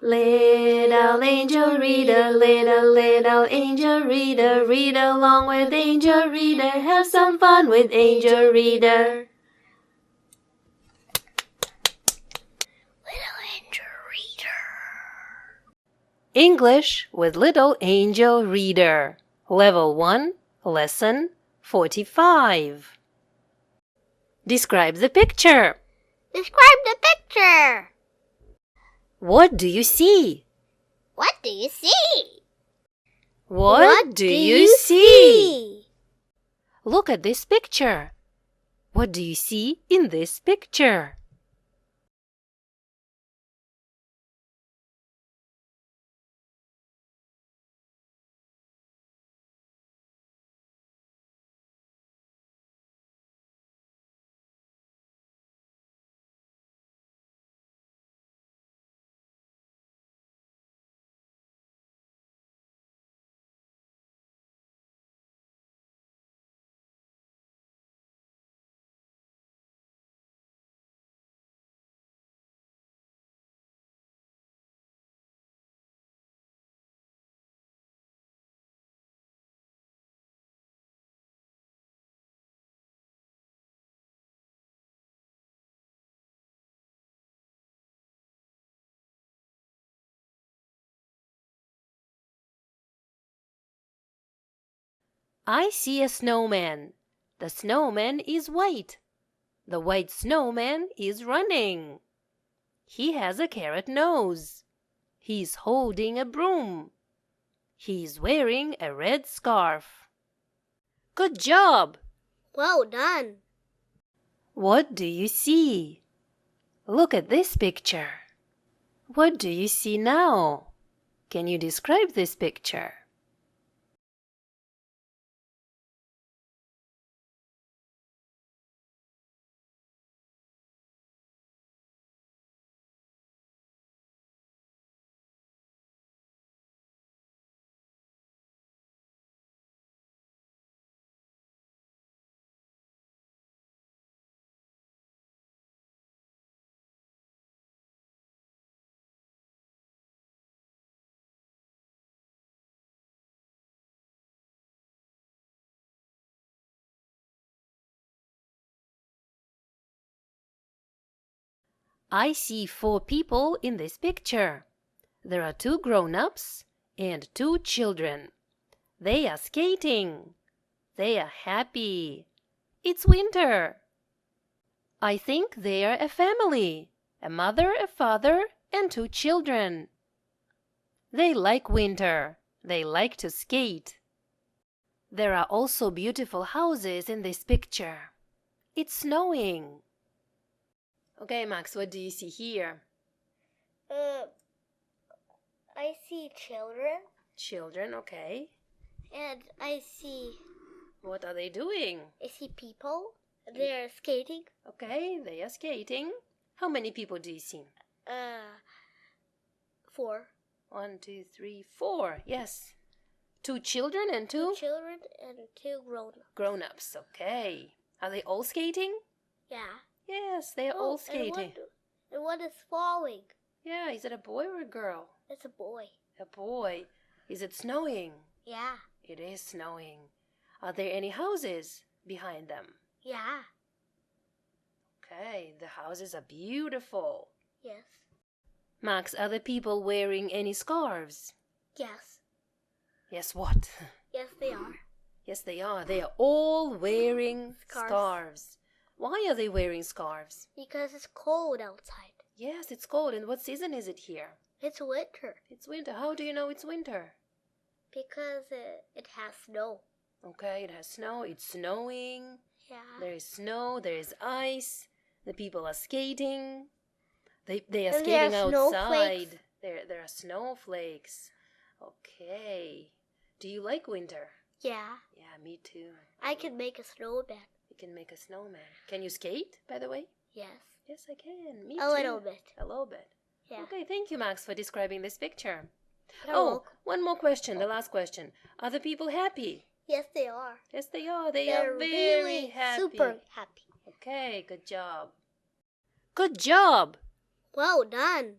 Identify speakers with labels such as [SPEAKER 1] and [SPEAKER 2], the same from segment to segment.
[SPEAKER 1] Little angel reader, little angel reader, read along with angel reader, have some fun with angel reader. Little angel reader. English with little angel reader. Level 1, lesson 45. Describe the picture.
[SPEAKER 2] Describe the picture.
[SPEAKER 1] What do you see?
[SPEAKER 2] What do you see?
[SPEAKER 1] What do you see? Look at this picture. What do you see in this picture? I see a snowman. The snowman is white. The white snowman is running. He has a carrot nose. He's holding a broom. He's wearing a red scarf. Good job!
[SPEAKER 2] Well done.
[SPEAKER 1] What do you see? Look at this picture. What do you see now? Can you describe this picture? I see 4 people in this picture. There are 2 grown-ups and 2 children. They are skating. They are happy. It's winter. I think they are a family, a mother, a father, and 2 children. They like winter. They like to skate. There are also beautiful houses in this picture. It's snowing. Okay, Max, what do you see here?
[SPEAKER 2] I see children.
[SPEAKER 1] Children, okay.
[SPEAKER 2] And I see
[SPEAKER 1] What are they doing?
[SPEAKER 2] people. They're skating.
[SPEAKER 1] Okay, they are skating. How many people do you see?
[SPEAKER 2] 4.
[SPEAKER 1] 1, 2, 3, 4. Yes. 2 children and 2
[SPEAKER 2] children and 2
[SPEAKER 1] grown-ups. Okay. Are they all skating?
[SPEAKER 2] Yeah.
[SPEAKER 1] Yes, they are all skating.
[SPEAKER 2] And one is falling.
[SPEAKER 1] Yeah, is it a boy or a girl?
[SPEAKER 2] It's a boy.
[SPEAKER 1] A boy. Is it snowing?
[SPEAKER 2] Yeah.
[SPEAKER 1] It is snowing. Are there any houses behind them?
[SPEAKER 2] Yeah.
[SPEAKER 1] Okay, the houses are beautiful.
[SPEAKER 2] Yes.
[SPEAKER 1] Max, are the people wearing any scarves?
[SPEAKER 2] Yes.
[SPEAKER 1] Yes, what?
[SPEAKER 2] Yes, they are.
[SPEAKER 1] Yes, they are. They are all wearing
[SPEAKER 2] Scarves.
[SPEAKER 1] scarves. Why are they wearing scarves?
[SPEAKER 2] Because it's cold outside.
[SPEAKER 1] Yes, it's cold. And what season is it here?
[SPEAKER 2] It's winter.
[SPEAKER 1] It's winter. How do you know it's winter?
[SPEAKER 2] Because it has snow.
[SPEAKER 1] Okay, it has snow. It's snowing.
[SPEAKER 2] Yeah.
[SPEAKER 1] There is snow. There is ice. The people are skating. They are
[SPEAKER 2] And
[SPEAKER 1] skating
[SPEAKER 2] there are
[SPEAKER 1] outside.
[SPEAKER 2] snowflakes.
[SPEAKER 1] There are snowflakes. Okay. Do you like winter?
[SPEAKER 2] Yeah.
[SPEAKER 1] Yeah, me too.
[SPEAKER 2] I can make a snowman.
[SPEAKER 1] You can make a snowman. Can you skate, by the way?
[SPEAKER 2] Yes.
[SPEAKER 1] Yes, I can. Me
[SPEAKER 2] A
[SPEAKER 1] too.
[SPEAKER 2] little bit.
[SPEAKER 1] A little bit.
[SPEAKER 2] Yeah.
[SPEAKER 1] Okay, thank you, Max, for describing this picture.
[SPEAKER 2] You're
[SPEAKER 1] Oh,
[SPEAKER 2] welcome.
[SPEAKER 1] one more question, the last question. Are the people happy?
[SPEAKER 2] Yes, they are.
[SPEAKER 1] Yes, they are. They
[SPEAKER 2] They're
[SPEAKER 1] are very
[SPEAKER 2] really
[SPEAKER 1] happy.
[SPEAKER 2] super happy.
[SPEAKER 1] Okay, good job. Good job.
[SPEAKER 2] Well done.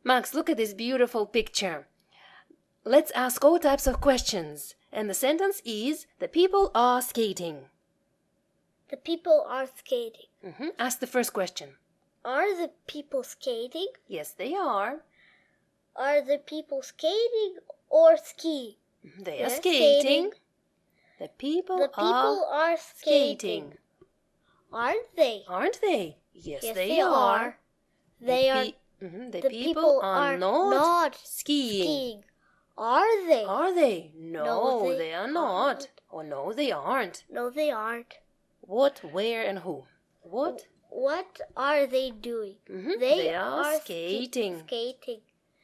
[SPEAKER 1] Max, look at this beautiful picture. Let's ask all types of questions. And the sentence is, the people are skating.
[SPEAKER 2] The people are skating.
[SPEAKER 1] Ask the first question.
[SPEAKER 2] Are the people skating?
[SPEAKER 1] Yes, they are.
[SPEAKER 2] Are the people skating or skiing?
[SPEAKER 1] They are skating. The people
[SPEAKER 2] are skating. Aren't they?
[SPEAKER 1] Aren't they? Yes,
[SPEAKER 2] Yes,
[SPEAKER 1] they are.
[SPEAKER 2] The people are not skiing. Are they?
[SPEAKER 1] Are they? No,
[SPEAKER 2] No,
[SPEAKER 1] they are not. Or no, they aren't.
[SPEAKER 2] No, they aren't.
[SPEAKER 1] What, where, and who? What?
[SPEAKER 2] What are they doing?
[SPEAKER 1] They are skating.
[SPEAKER 2] Skating.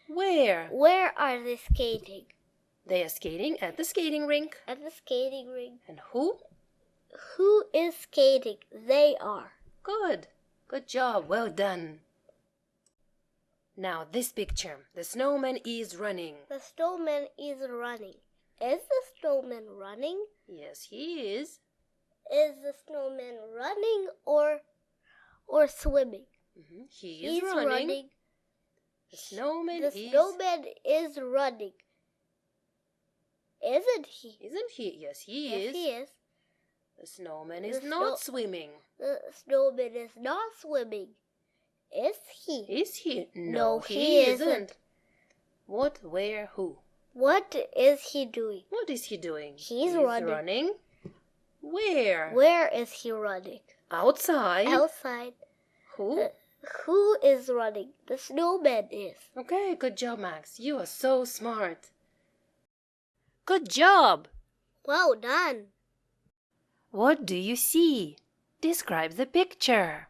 [SPEAKER 1] Where?
[SPEAKER 2] Where are they skating?
[SPEAKER 1] They are skating at the skating rink.
[SPEAKER 2] At the skating rink.
[SPEAKER 1] And who?
[SPEAKER 2] Who is skating? They are.
[SPEAKER 1] Good. Good job. Well done. Now this picture. The snowman is running.
[SPEAKER 2] The snowman is running. Is the snowman running?
[SPEAKER 1] Yes, he is.
[SPEAKER 2] Is the snowman running or swimming?
[SPEAKER 1] He is running. The snowman
[SPEAKER 2] is running. Isn't he?
[SPEAKER 1] Isn't he? Yes, he
[SPEAKER 2] Yes,
[SPEAKER 1] is.
[SPEAKER 2] he is.
[SPEAKER 1] The snowman is not swimming.
[SPEAKER 2] The snowman is not swimming. Is he?
[SPEAKER 1] Is he?
[SPEAKER 2] No, he isn't.
[SPEAKER 1] What, where, who?
[SPEAKER 2] What is he doing?
[SPEAKER 1] What is he doing?
[SPEAKER 2] He's
[SPEAKER 1] running. Where?
[SPEAKER 2] Where is he running?
[SPEAKER 1] Outside.
[SPEAKER 2] Outside.
[SPEAKER 1] Who?
[SPEAKER 2] Who is running? The snowman is.
[SPEAKER 1] Okay, good job, Max. You are so smart. Good job.
[SPEAKER 2] Well done.
[SPEAKER 1] What do you see? Describe the picture.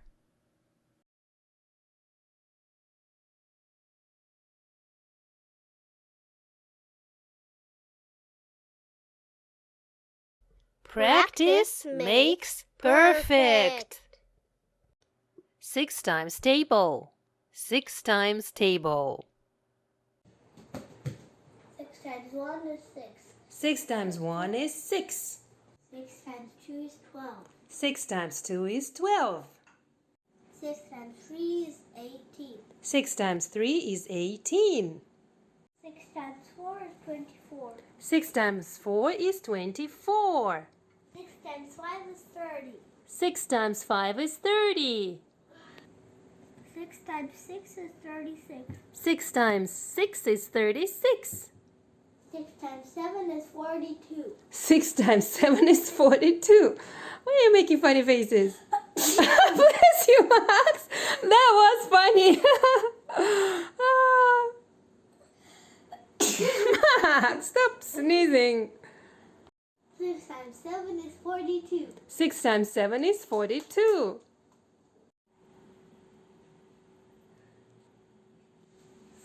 [SPEAKER 1] Practice makes perfect. 6 times table. 6 times table.
[SPEAKER 2] 6 times 1 is 6.
[SPEAKER 1] 6 times 1 is 6.
[SPEAKER 2] 6 times 2 is 12.
[SPEAKER 1] 6 times 2 is 12.
[SPEAKER 2] 6 times 3 is 18.
[SPEAKER 1] 6 times 3 is 18.
[SPEAKER 2] 6 times 4 is 24.
[SPEAKER 1] 6 times 4 is 24.
[SPEAKER 2] 6 times 5 is 30.
[SPEAKER 1] 6 times 5 is 30.
[SPEAKER 2] 6 times 6 is 36.
[SPEAKER 1] 6 times 6 is 36.
[SPEAKER 2] 6 times 7 is 42.
[SPEAKER 1] 6 times 7 is 42. Why are you making funny faces? Bless you, Max. That was funny. Max, stop sneezing.
[SPEAKER 2] 6 times 7 is 42.
[SPEAKER 1] 6 times 7 is 42.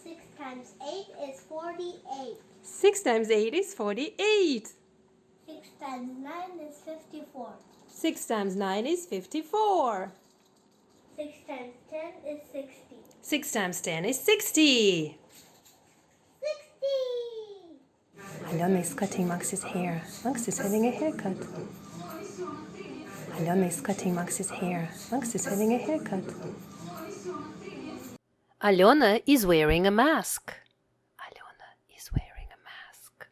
[SPEAKER 2] 6 times 8 is 48.
[SPEAKER 1] 6 times 8 is 48.
[SPEAKER 2] 6 times 9 is 54.
[SPEAKER 1] 6 times 9 is 54.
[SPEAKER 2] 6 times 10 is 60.
[SPEAKER 1] 6 times 10 is 60.
[SPEAKER 2] 60!
[SPEAKER 1] Alyona is cutting Max's hair. Max is having a haircut. Alyona is cutting Max's hair. Max is having a haircut. Alyona is wearing a mask. Alyona is wearing a mask.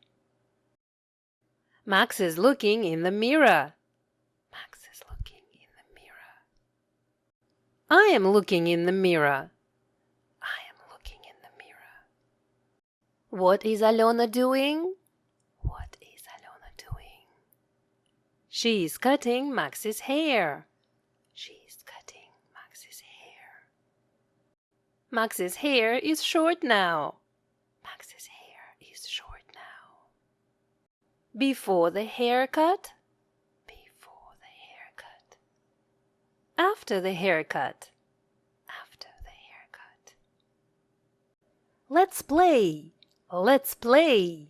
[SPEAKER 1] Max is looking in the mirror. Max is looking in the mirror. I am looking in the mirror. I am looking in the mirror. What is Alyona doing? What is Alyona doing? She is cutting Max's hair. She is cutting Max's hair. Max's hair is short now. Max's hair is short now. Before the haircut. Before the haircut. After the haircut. After the haircut. Let's play. Let's play.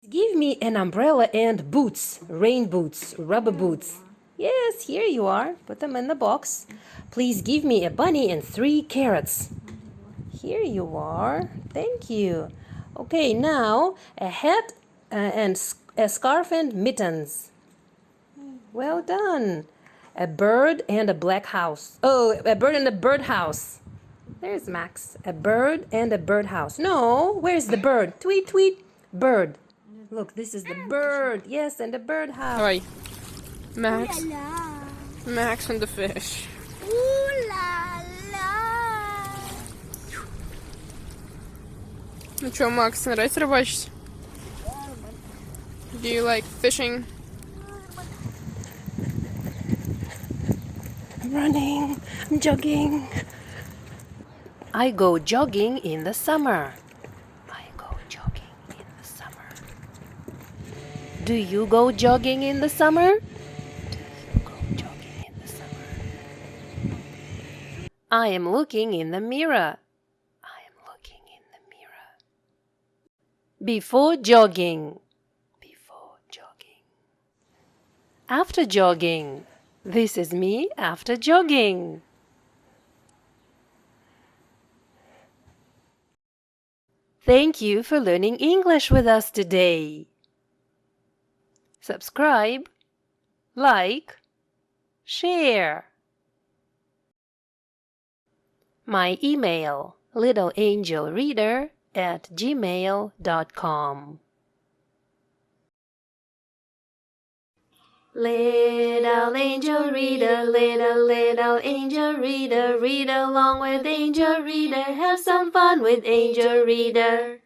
[SPEAKER 1] Give me an umbrella and boots. Rain boots, rubber boots. Yes, here you are. Put them in the box. Please give me a bunny and 3 carrots. Here you are. Thank you. Okay, now a hat and a scarf and mittens. Well done. A bird and a black house. Oh, a bird and a birdhouse. There's Max. A bird and a birdhouse. No, where's the bird? Tweet, tweet. Bird. Look, this is the bird. Yes, and the birdhouse.
[SPEAKER 3] Oi. Max.
[SPEAKER 2] Ooh la
[SPEAKER 3] Max and the fish.
[SPEAKER 2] la. Ooh la la.
[SPEAKER 3] Ну что, Макс, нравится рыбачить? Do you like fishing?
[SPEAKER 1] I'm running. I'm jogging. I go jogging in the summer. I go jogging in the summer. Do you go jogging in the summer? Do you go jogging in the summer? I am looking in the mirror. I am looking in the mirror. Before jogging. Before jogging. After jogging. This is me after jogging. Thank you for learning English with us today. Subscribe, like, share. My email, littleangelreader@gmail.com. Little angel reader, little angel reader, read along with angel reader, have some fun with angel reader.